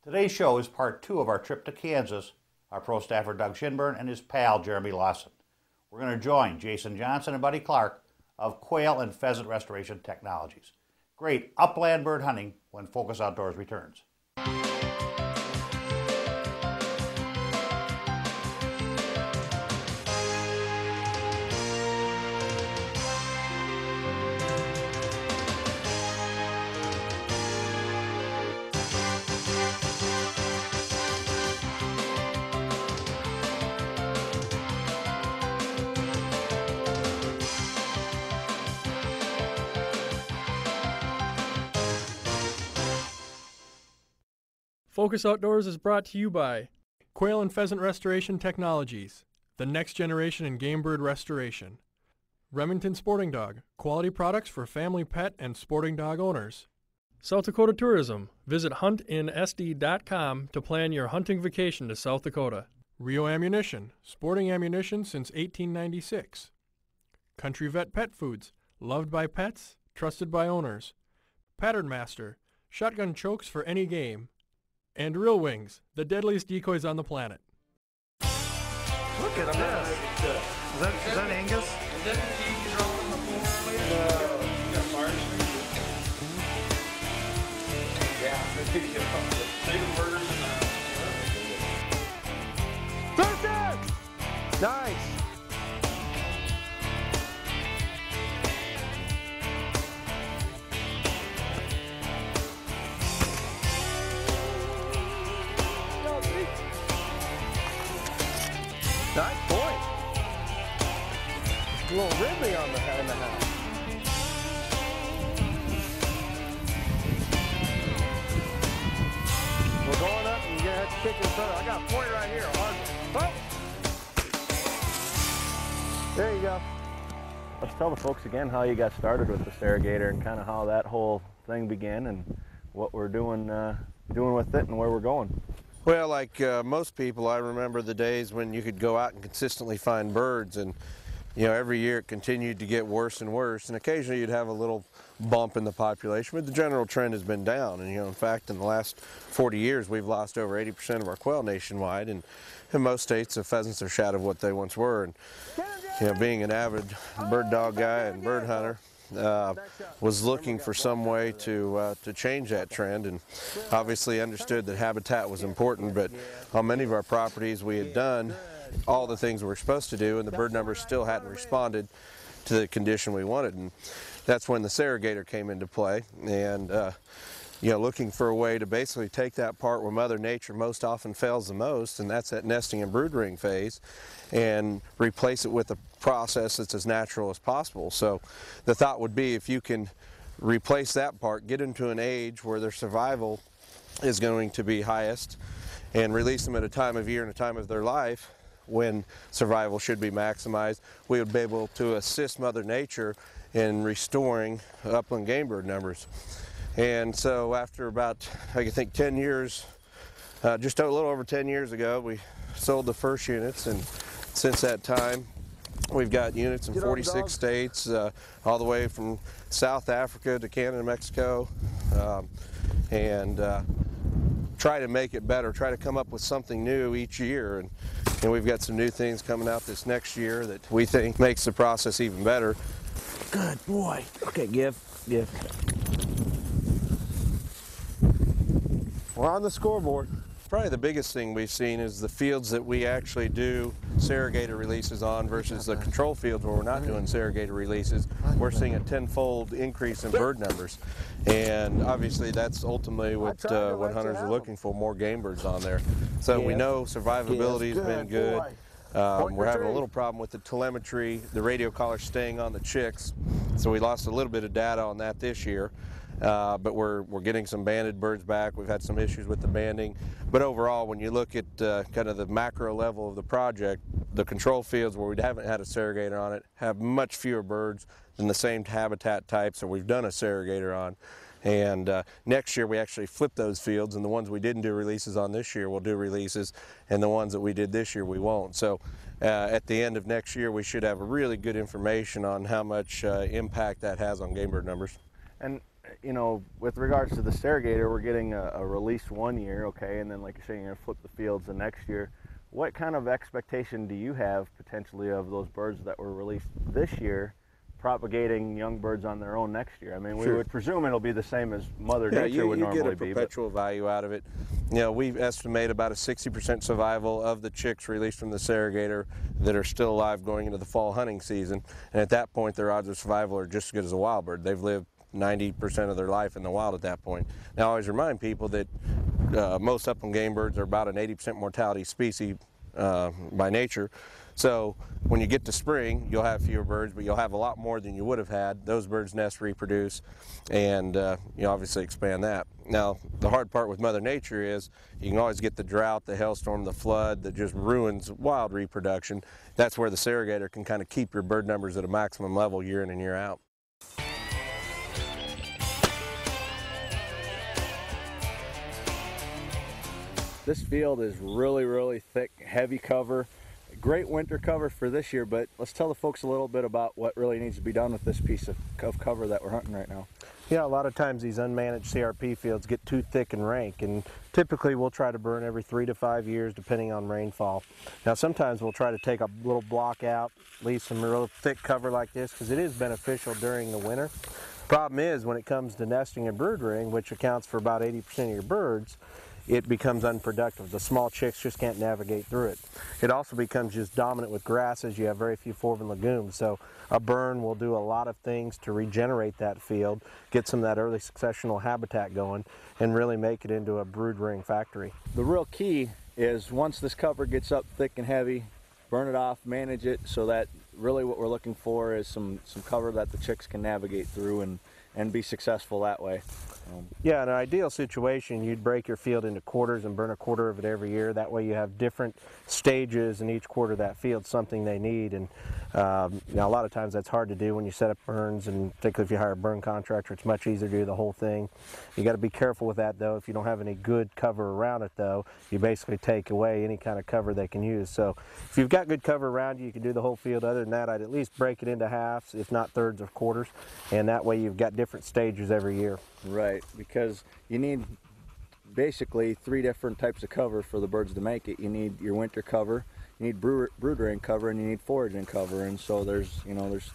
Today's show is part 2 of our trip to Kansas, our pro staffer Doug Shinburn and his pal Jeremy Lawson. We're going to join Jason Johnson and Buddy Clark of Quail and Pheasant Restoration Technologies. Great upland bird hunting when Focus Outdoors returns. Focus Outdoors is brought to you by Quail and Pheasant Restoration Technologies, the next generation in game bird restoration. Remington Sporting Dog, quality products for family pet and sporting dog owners. South Dakota Tourism, visit huntinsd.com to plan your hunting vacation to South Dakota. Rio Ammunition, sporting ammunition since 1896. Country Vet Pet Foods, loved by pets, trusted by owners. Pattern Master, shotgun chokes for any game. And Real Wings, the deadliest decoys on the planet. Look at this. Is that Angus? Is that the cheese you drove on the floor? You got March? Yeah. Save burgers and Pheasant! Nice. Nice point. A little Ridley on in the house. We're going up and you're going to have to kick this other. I got a point right here. Hard. Oh! There you go. Let's tell the folks again how you got started with the Surrogator and kind of how that whole thing began and what we're doing with it and where we're going. Well, like most people, I remember the days when you could go out and consistently find birds, and you know, every year it continued to get worse and worse, and occasionally you'd have a little bump in the population, but the general trend has been down. And you know, in fact, in the last 40 years we've lost over 80% of our quail nationwide, and in most states the pheasants are shad of what they once were. And you know, being an avid bird dog guy and bird hunter, was looking for some way to change that trend, and obviously understood that habitat was important, but on many of our properties we had done all the things we were supposed to do and the bird numbers still hadn't responded to the condition we wanted. And that's when the Surrogator came into play, and you know, looking for a way to basically take that part where Mother Nature most often fails the most, and that's that nesting and brood ring phase, and replace it with a process that's as natural as possible. So the thought would be, if you can replace that part, get into an age where their survival is going to be highest, and release them at a time of year and a time of their life when survival should be maximized, we would be able to assist Mother Nature in restoring upland game bird numbers. And so after about, I think 10 years, just a little over 10 years ago, we sold the first units, and since that time we've got units in 46 states, all the way from South Africa to Canada, Mexico, and try to make it better, try to come up with something new each year. And we've got some new things coming out this next year that we think makes the process even better. Good boy. Okay, give. We're on the scoreboard. Probably the biggest thing we've seen is the fields that we actually do Surrogator releases on versus the control fields where we're not doing Surrogator releases. We're seeing a 10-fold increase in bird numbers. And obviously that's ultimately what hunters are looking for, more game birds on there. So we know survivability has been good. We're having a little problem with the telemetry, the radio collar staying on the chicks. So we lost a little bit of data on that this year. But we're getting some banded birds back. We've had some issues with the banding. But overall, when you look at kind of the macro level of the project, the control fields where we haven't had a Surrogator on it have much fewer birds than the same habitat types that we've done a Surrogator on. And next year we actually flip those fields, and the ones we didn't do releases on this year we'll do releases, and the ones that we did this year we won't. So at the end of next year we should have really good information on how much impact that has on game bird numbers. And you know, with regards to the Surrogator, we're getting a release 1 year, okay, and then like you're saying, you're gonna flip the fields the next year. What kind of expectation do you have potentially of those birds that were released this year propagating young birds on their own next year? I mean, we would presume it'll be the same as Mother Nature would normally be. You get a perpetual value out of it. You know, we estimate about a 60% survival of the chicks released from the Surrogator that are still alive going into the fall hunting season. And at that point, their odds of survival are just as good as a wild bird. They've lived 90% of their life in the wild at that point. Now, I always remind people that most upland game birds are about an 80% mortality species by nature. So when you get to spring, you'll have fewer birds, but you'll have a lot more than you would have had. Those birds nest, reproduce, and you obviously expand that. Now, the hard part with Mother Nature is you can always get the drought, the hailstorm, the flood that just ruins wild reproduction. That's where the Surrogator can kind of keep your bird numbers at a maximum level year in and year out. This field is really, really thick, heavy cover. Great winter cover for this year, but let's tell the folks a little bit about what really needs to be done with this piece of cover that we're hunting right now. Yeah, a lot of times these unmanaged CRP fields get too thick and rank, and typically we'll try to burn every 3 to 5 years depending on rainfall. Now sometimes we'll try to take a little block out, leave some real thick cover like this because it is beneficial during the winter. Problem is when it comes to nesting and brood rearing, which accounts for about 80% of your birds, it becomes unproductive. The small chicks just can't navigate through it. It also becomes just dominant with grasses. You have very few forb and legumes. So a burn will do a lot of things to regenerate that field, get some of that early successional habitat going, and really make it into a brood rearing factory. The real key is once this cover gets up thick and heavy, burn it off, manage it so that really what we're looking for is some cover that the chicks can navigate through and be successful that way. Yeah, in an ideal situation, you'd break your field into quarters and burn a quarter of it every year. That way you have different stages in each quarter of that field, something they need. And now a lot of times that's hard to do when you set up burns, and particularly if you hire a burn contractor, it's much easier to do the whole thing. You got to be careful with that though. If you don't have any good cover around it though, you basically take away any kind of cover they can use. So if you've got good cover around you, you can do the whole field. Other than that, I'd at least break it into halves, if not thirds or quarters, and that way you've got different stages every year. Right, because you need basically 3 different types of cover for the birds to make it. You need your winter cover, you need brood rearing cover, and you need foraging cover. And so there's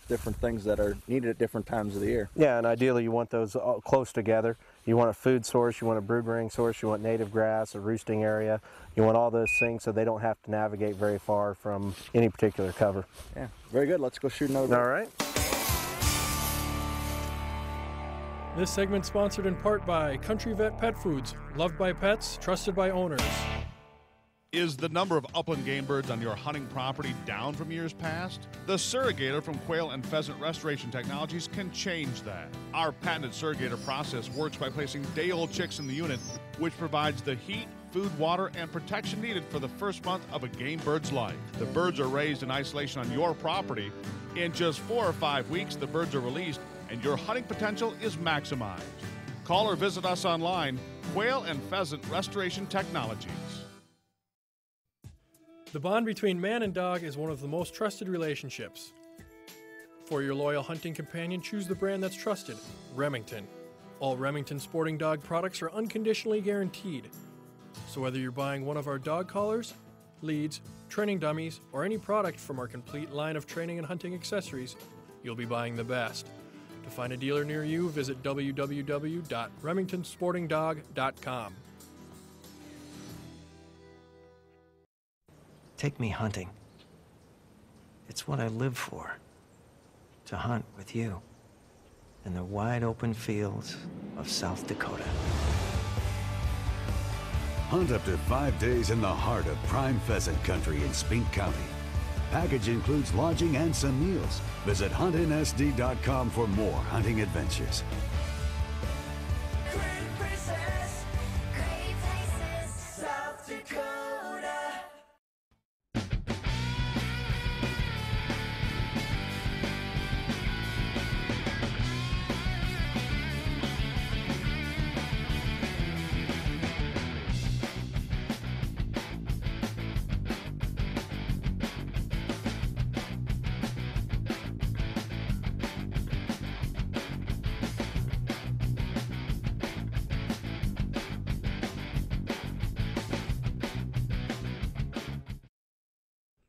different things that are needed at different times of the year. Yeah, and ideally you want those all close together. You want a food source, you want a brood rearing source, you want native grass, a roosting area. You want all those things so they don't have to navigate very far from any particular cover. Yeah, very good. Let's go shoot another. All right. This segment sponsored in part by Country Vet Pet Foods, loved by pets, trusted by owners. Is the number of upland game birds on your hunting property down from years past? The Surrogator from Quail and Pheasant Restoration Technologies can change that. Our patented Surrogator process works by placing day-old chicks in the unit, which provides the heat, food, water, and protection needed for the first month of a game bird's life. The birds are raised in isolation on your property. In just 4 or 5 weeks, the birds are released and your hunting potential is maximized. Call or visit us online, Quail and Pheasant Restoration Technologies. The bond between man and dog is one of the most trusted relationships. For your loyal hunting companion, choose the brand that's trusted, Remington. All Remington sporting dog products are unconditionally guaranteed. So whether you're buying one of our dog collars, leads, training dummies, or any product from our complete line of training and hunting accessories, you'll be buying the best. To find a dealer near you, visit www.remingtonsportingdog.com. Take me hunting. It's what I live for. To hunt with you in the wide open fields of South Dakota. Hunt up to 5 days in the heart of prime pheasant country in Spink County. Package includes lodging and some meals. Visit huntinsd.com for more hunting adventures. Great places, South Dakota.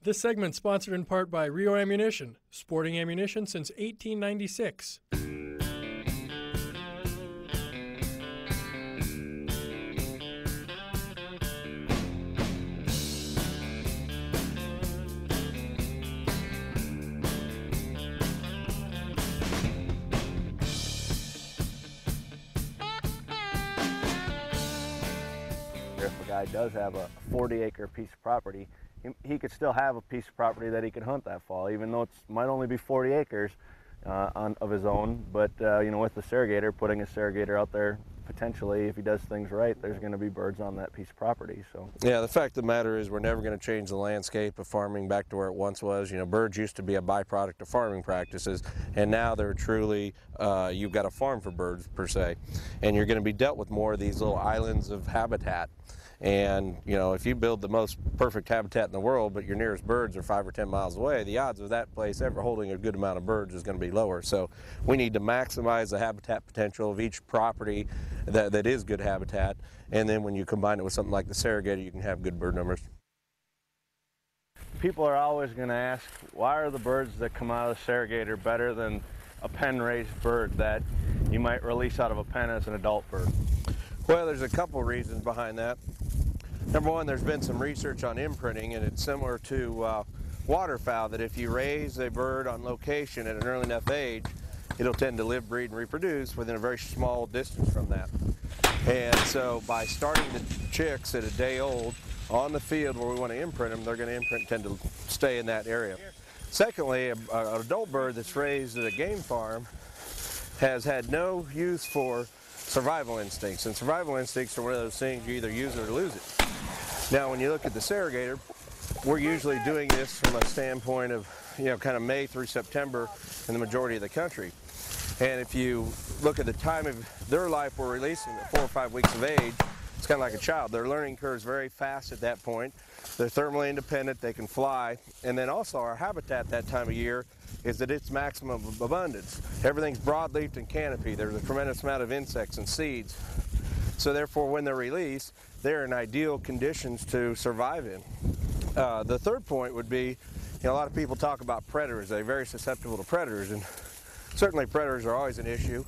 This segment sponsored in part by Rio Ammunition, sporting ammunition since 1896. If a guy does have a 40-acre piece of property, he could still have a piece of property that he could hunt that fall, even though it might only be 40 acres of his own. But you know, with the Surrogator, putting a Surrogator out there, potentially, if he does things right, there's going to be birds on that piece of property. So yeah, the fact of the matter is we're never going to change the landscape of farming back to where it once was. You know, birds used to be a byproduct of farming practices, and now they're truly, you've got a farm for birds per se, and you're going to be dealt with more of these little islands of habitat. And you know, if you build the most perfect habitat in the world, but your nearest birds are 5 or 10 miles away, the odds of that place ever holding a good amount of birds is going to be lower. So we need to maximize the habitat potential of each property that is good habitat, and then when you combine it with something like the Surrogator, you can have good bird numbers. people are always going to ask, why are the birds that come out of the Surrogator better than a pen-raised bird that you might release out of a pen as an adult bird? Well, there's a couple reasons behind that. Number one, there's been some research on imprinting, and it's similar to waterfowl, that if you raise a bird on location at an early enough age, it'll tend to live, breed, and reproduce within a very small distance from that. And so by starting the chicks at a day old on the field where we want to imprint them, they're going to imprint, tend to stay in that area. Secondly, an adult bird that's raised at a game farm has had no use for survival instincts, and survival instincts are one of those things you either use it or lose it. Now when you look at the Surrogator, we're usually doing this from a standpoint of, kind of May through September in the majority of the country. And if you look at the time of their life we're releasing at 4 or 5 weeks of age, it's kind of like a child. Their learning curve is very fast at that point. They're thermally independent, they can fly, and then also our habitat that time of year is at its maximum abundance. Everything's broadleafed and canopy. There's a tremendous amount of insects and seeds. So therefore, when they're released, they're in ideal conditions to survive in. The third point would be, a lot of people talk about predators. They're very susceptible to predators, and certainly predators are always an issue.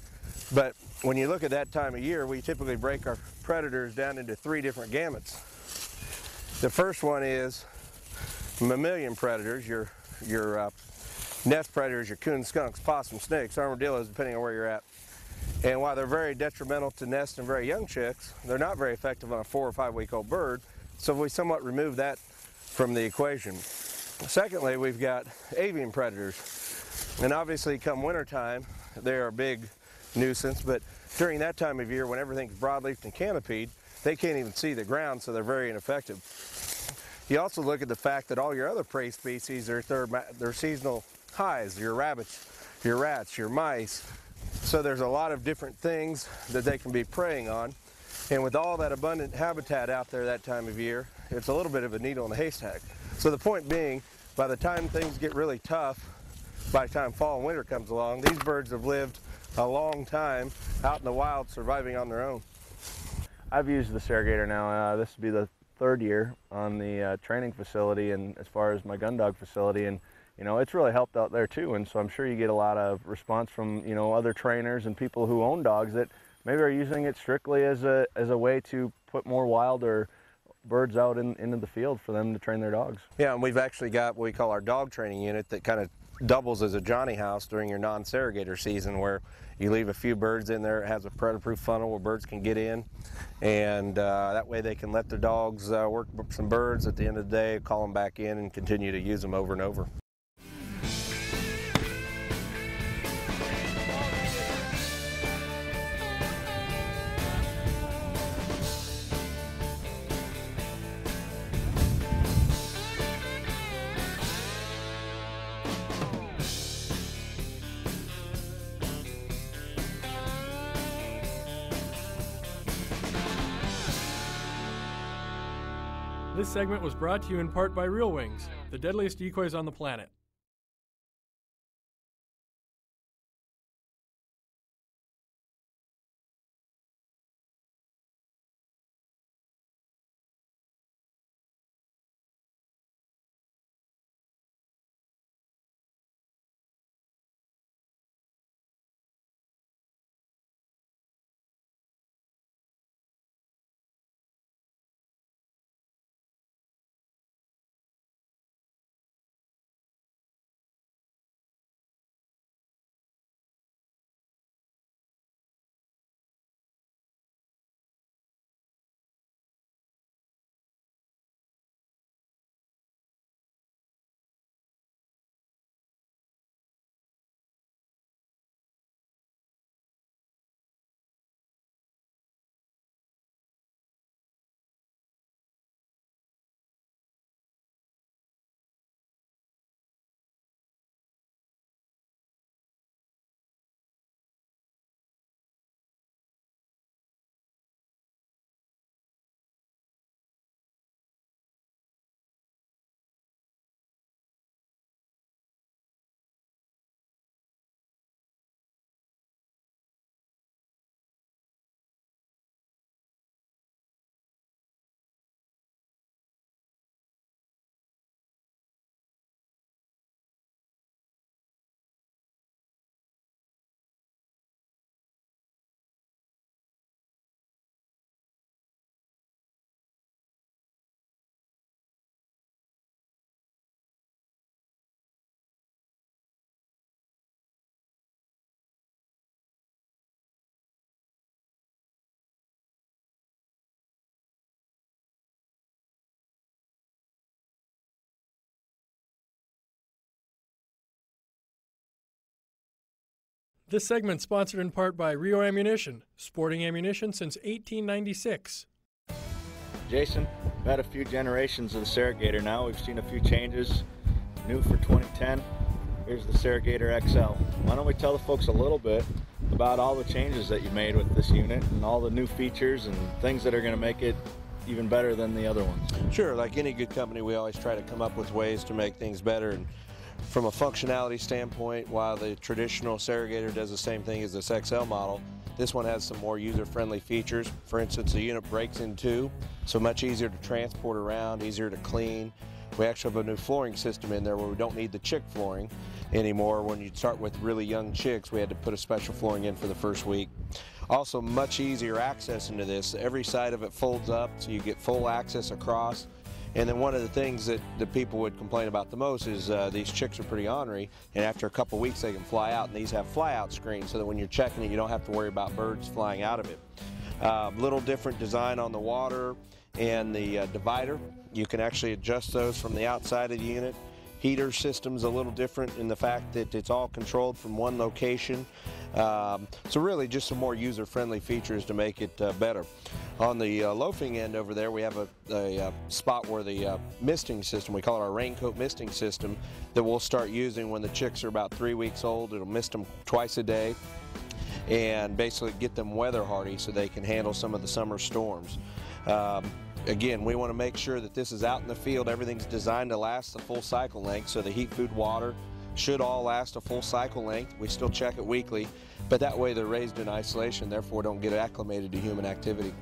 But when you look at that time of year, we typically break our predators down into 3 different gamuts. The first one is mammalian predators, your nest predators, your coons, skunks, possums, snakes, armadillos, depending on where you're at. And while they're very detrimental to nest and very young chicks, they're not very effective on a 4 or 5 week old bird. So we somewhat remove that from the equation. Secondly, we've got avian predators. And obviously come wintertime, they're a big nuisance, but during that time of year when everything's broadleafed and canopied, they can't even see the ground, so they're very ineffective. You also look at the fact that all your other prey species are they're seasonal highs, your rabbits, your rats, your mice. So there's a lot of different things that they can be preying on. And with all that abundant habitat out there that time of year, it's a little bit of a needle in a haystack. So the point being, by the time things get really tough, by the time fall and winter comes along, these birds have lived a long time out in the wild surviving on their own. I've used the Surrogator now. This will be the 3rd year on the training facility and as far as my gun dog facility, and it's really helped out there too. And so I'm sure you get a lot of response from other trainers and people who own dogs that maybe are using it strictly as a way to put more wild or birds out into the field for them to train their dogs. Yeah, and we've actually got what we call our dog training unit that kind of doubles as a Johnny house during your non-Surrogator season, where you leave a few birds in there. It has a predator-proof funnel where birds can get in, and that way they can let their dogs work some birds. At the end of the day, call them back in and continue to use them over and over. This segment was brought to you in part by Real Wings, the deadliest decoys on the planet. This segment sponsored in part by Rio Ammunition, sporting ammunition since 1896. Jason, we've had a few generations of the Surrogator now. We've seen a few changes. New for 2010, here's the Surrogator XL. Why don't we tell the folks a little bit about all the changes that you made with this unit and all the new features and things that are going to make it even better than the other ones? Sure, like any good company, we always try to come up with ways to make things better. And from a functionality standpoint, while the traditional Surrogator does the same thing as this XL model, this one has some more user-friendly features. For instance, the unit breaks in two, so much easier to transport around, easier to clean. We actually have a new flooring system in there where we don't need the chick flooring anymore. When you start with really young chicks, we had to put a special flooring in for the first week. Also, much easier access into this. Every side of it folds up, so you get full access across. And then one of the things that the people would complain about the most is these chicks are pretty ornery, and after a couple weeks they can fly out, and these have fly-out screens so that when you're checking it, you don't have to worry about birds flying out of it. Little different design on the water and the divider. You can actually adjust those from the outside of the unit. Heater system's a little different in the fact that it's all controlled from one location. So really just some more user-friendly features to make it better. On the loafing end over there, we have a spot where the misting system, we call it our raincoat misting system, that we'll start using when the chicks are about 3 weeks old. It'll mist them twice a day and basically get them weather hardy so they can handle some of the summer storms. Again, we want to make sure that this is out in the field. Everything's designed to last the full cycle length, so the heat, food, water should all last a full cycle length. We still check it weekly, but that way they're raised in isolation, therefore don't get acclimated to human activity.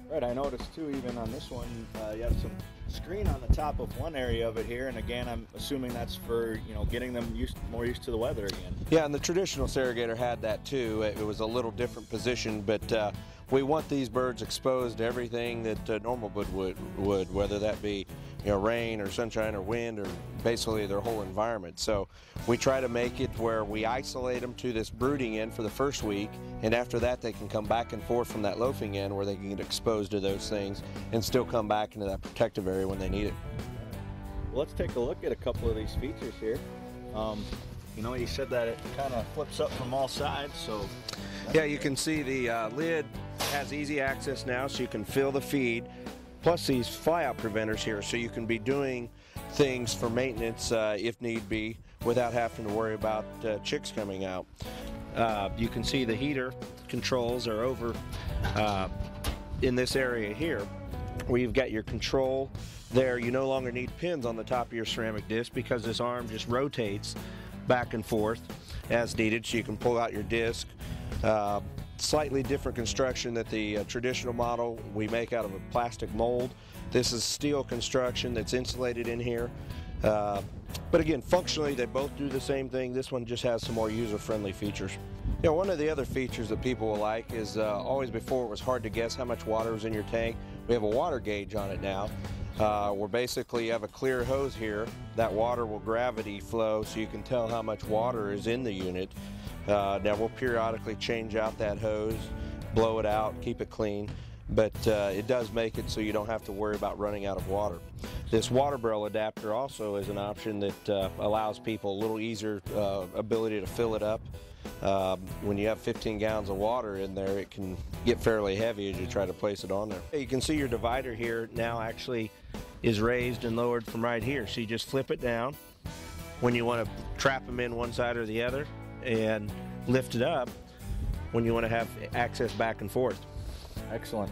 Right, I noticed too, even on this one, you have some screen on the top of one area of it here, and again, I'm assuming that's for, you know, getting them more used to the weather again. Yeah, and the traditional Surrogator had that too. It was a little different position, but we want these birds exposed to everything that a normal bird would, whether that be, you know, rain or sunshine or wind or basically their whole environment. So we try to make it where we isolate them to this brooding end for the first week, and after that they can come back and forth from that loafing end where they can get exposed to those things and still come back into that protective area when they need it. Well, let's take a look at a couple of these features here. You know, you said that it kind of flips up from all sides, so... Yeah, you can see the lid has easy access now, so you can fill the feed, plus these fly-out preventers here, so you can be doing things for maintenance if need be without having to worry about chicks coming out. You can see the heater controls are over in this area here, where you've got your control there. You no longer need pins on the top of your ceramic disc because this arm just rotates back and forth as needed, so you can pull out your disc. Slightly different construction that the traditional model we make out of a plastic mold. This is steel construction that's insulated in here. But again, functionally they both do the same thing. This one just has some more user-friendly features. You know, one of the other features that people will like is always before it was hard to guess how much water was in your tank. We have a water gauge on it now. Where basically you have a clear hose here. That water will gravity flow so you can tell how much water is in the unit. Now we'll periodically change out that hose, blow it out, keep it clean, but it does make it so you don't have to worry about running out of water. This water barrel adapter also is an option that allows people a little easier ability to fill it up. When you have 15 gallons of water in there, it can get fairly heavy as you try to place it on there. You can see your divider here now actually is raised and lowered from right here. So you just flip it down when you want to trap them in one side or the other, and lift it up when you want to have access back and forth. Excellent.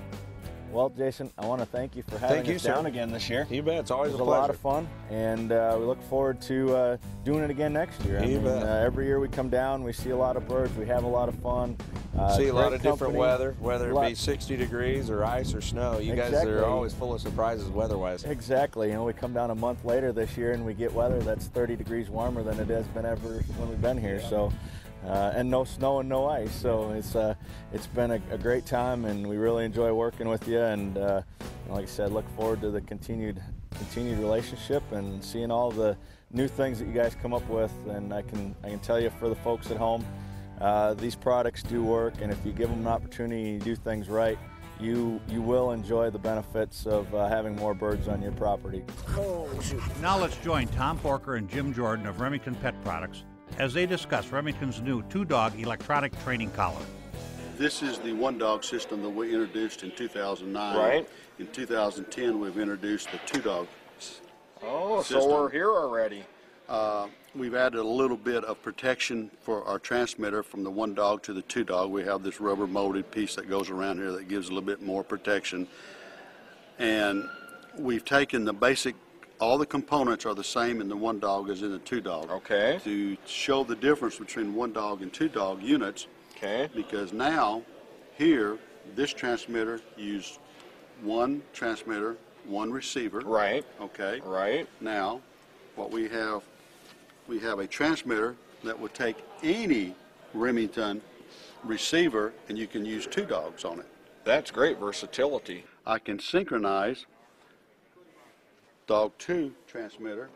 Well, Jason, I want to thank you for having us down again this year. You bet. It's always a pleasure. It was a lot of fun, and we look forward to doing it again next year. You bet. Every year we come down, we see a lot of birds, we have a lot of fun. See a lot of different weather, whether it be 60 degrees or ice or snow. You guys are always full of surprises weather-wise. Exactly. You know, we come down a month later this year and we get weather that's 30 degrees warmer than it has been ever when we've been here. Yeah. So. And no snow and no ice, so it's been a great time, and we really enjoy working with you. And like I said, look forward to the continued relationship and seeing all the new things that you guys come up with. And I can tell you, for the folks at home, these products do work, and if you give them an opportunity to do things right, you will enjoy the benefits of having more birds on your property. Now let's join Tom Porker and Jim Jordan of Remington Pet Products as they discuss Remington's new 2-dog electronic training collar. This is the 1-dog system that we introduced in 2009. Right. In 2010, we've introduced the 2-dog Oh, system. so we're here already. We've added a little bit of protection for our transmitter from the 1-dog to the 2-dog. We have this rubber molded piece that goes around here that gives a little bit more protection. And we've taken the basic, all the components are the same in the 1-dog as in the 2-dog. Okay. To show the difference between 1-dog and 2-dog units. Okay. Because now, here, this transmitter uses one transmitter, one receiver. Right. Okay. Right. Now, what we have a transmitter that will take any Remington receiver, and you can use 2 dogs on it. That's great versatility. I can synchronize dog 2 transmitter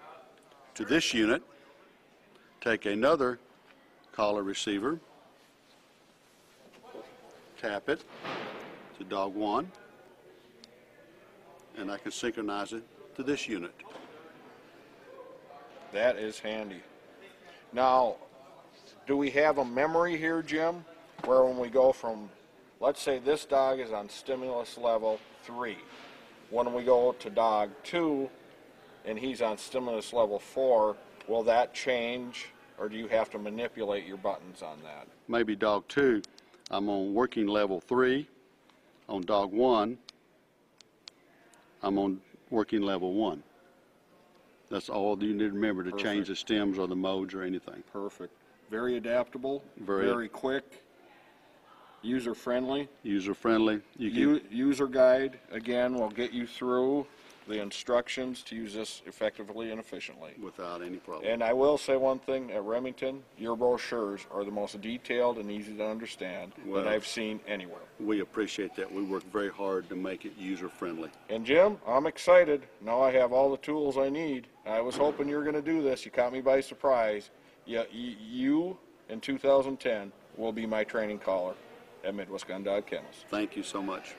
to this unit, take another collar receiver, tap it to dog 1, and I can synchronize it to this unit. That is handy. Now, do we have a memory here, Jim, where when we go from, let's say this dog is on stimulus level 3. When we go to dog 2 and he's on stimulus level 4, will that change, or do you have to manipulate your buttons on that? Maybe dog 2, I'm on working level 3. On dog 1, I'm on working level 1. That's all you need to remember to change the stems or the modes or anything. Perfect. Very adaptable, Very very quick, user-friendly. User-friendly. User guide, again, will get you through the instructions to use this effectively and efficiently. Without any problem. And I will say one thing, at Remington, your brochures are the most detailed and easy to understand that I've seen anywhere. We appreciate that. We work very hard to make it user-friendly. And Jim, I'm excited. Now I have all the tools I need. I was hoping you were going to do this. You caught me by surprise. You, in 2010, will be my training collar at Midwest Gun Dog Kennels. Thank you so much.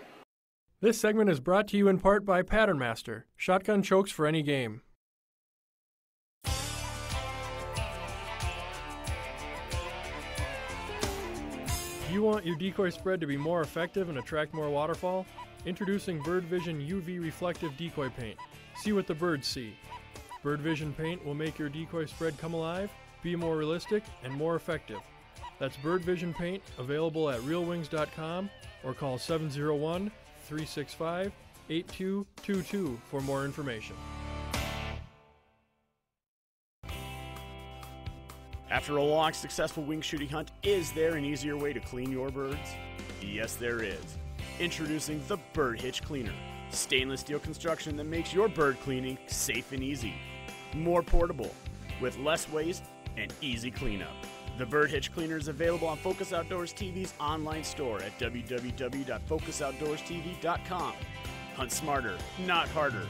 This segment is brought to you in part by Pattern Master, shotgun chokes for any game. You want your decoy spread to be more effective and attract more waterfall? Introducing Bird Vision UV Reflective Decoy Paint. See what the birds see. Bird Vision paint will make your decoy spread come alive, be more realistic, and more effective. That's Bird Vision paint, available at realwings.com or call 701-365-8222 for more information. After a long, successful wing shooting hunt, is there an easier way to clean your birds? Yes, there is. Introducing the Bird Hitch Cleaner. Stainless steel construction that makes your bird cleaning safe and easy. More portable, with less waste and easy cleanup. The Bird Hitch Cleaner is available on Focus Outdoors TV's online store at www.focusoutdoorstv.com. Hunt smarter, not harder.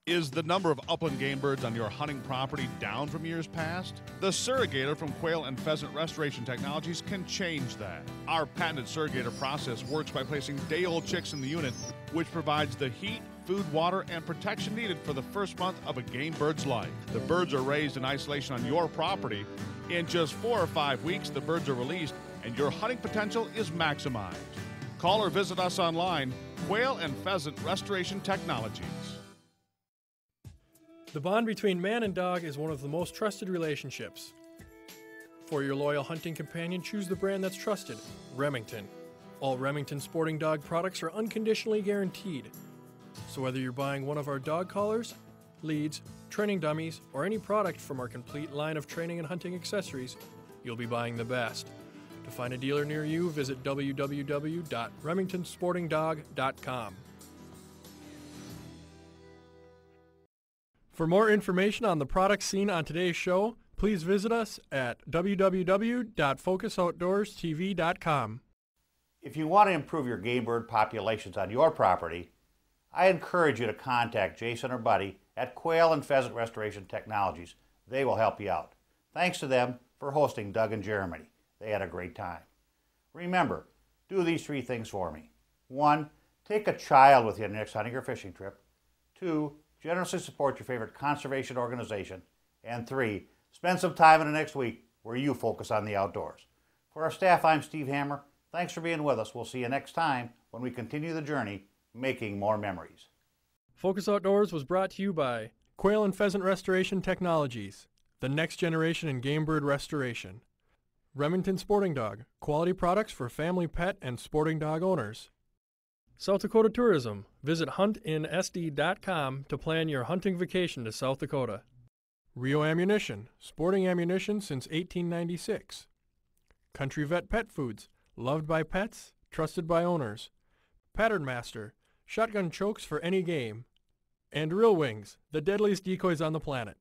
Is the number of upland game birds on your hunting property down from years past? The Surrogator from Quail and Pheasant Restoration Technologies can change that. Our patented Surrogator process works by placing day-old chicks in the unit, which provides the heat, food, water, and protection needed for the first month of a game bird's life. The birds are raised in isolation on your property. In just 4 or 5 weeks, the birds are released, and your hunting potential is maximized. Call or visit us online, Quail and Pheasant Restoration Technologies. The bond between man and dog is one of the most trusted relationships. For your loyal hunting companion, choose the brand that's trusted, Remington. All Remington sporting dog products are unconditionally guaranteed. So whether you're buying one of our dog collars, leads, training dummies, or any product from our complete line of training and hunting accessories, you'll be buying the best. To find a dealer near you, visit www.remingtonsportingdog.com. For more information on the products seen on today's show, please visit us at www.focusoutdoorstv.com. If you want to improve your game bird populations on your property, I encourage you to contact Jason or Buddy at Quail and Pheasant Restoration Technologies. They will help you out. Thanks to them for hosting Doug in Germany. They had a great time. Remember, do these 3 things for me. 1, take a child with you on your next hunting or fishing trip. 2, generously support your favorite conservation organization. And 3, spend some time in the next week where you focus on the outdoors. For our staff, I'm Steve Hammer. Thanks for being with us. We'll see you next time when we continue the journey making more memories. Focus Outdoors was brought to you by Quail and Pheasant Restoration Technologies, the next generation in game bird restoration. Remington Sporting Dog, quality products for family pet and sporting dog owners. South Dakota Tourism. Visit huntinsd.com to plan your hunting vacation to South Dakota. Rio Ammunition, sporting ammunition since 1896. Country Vet Pet Foods, loved by pets, trusted by owners. Pattern Master, shotgun chokes for any game. And Real Wings, the deadliest decoys on the planet.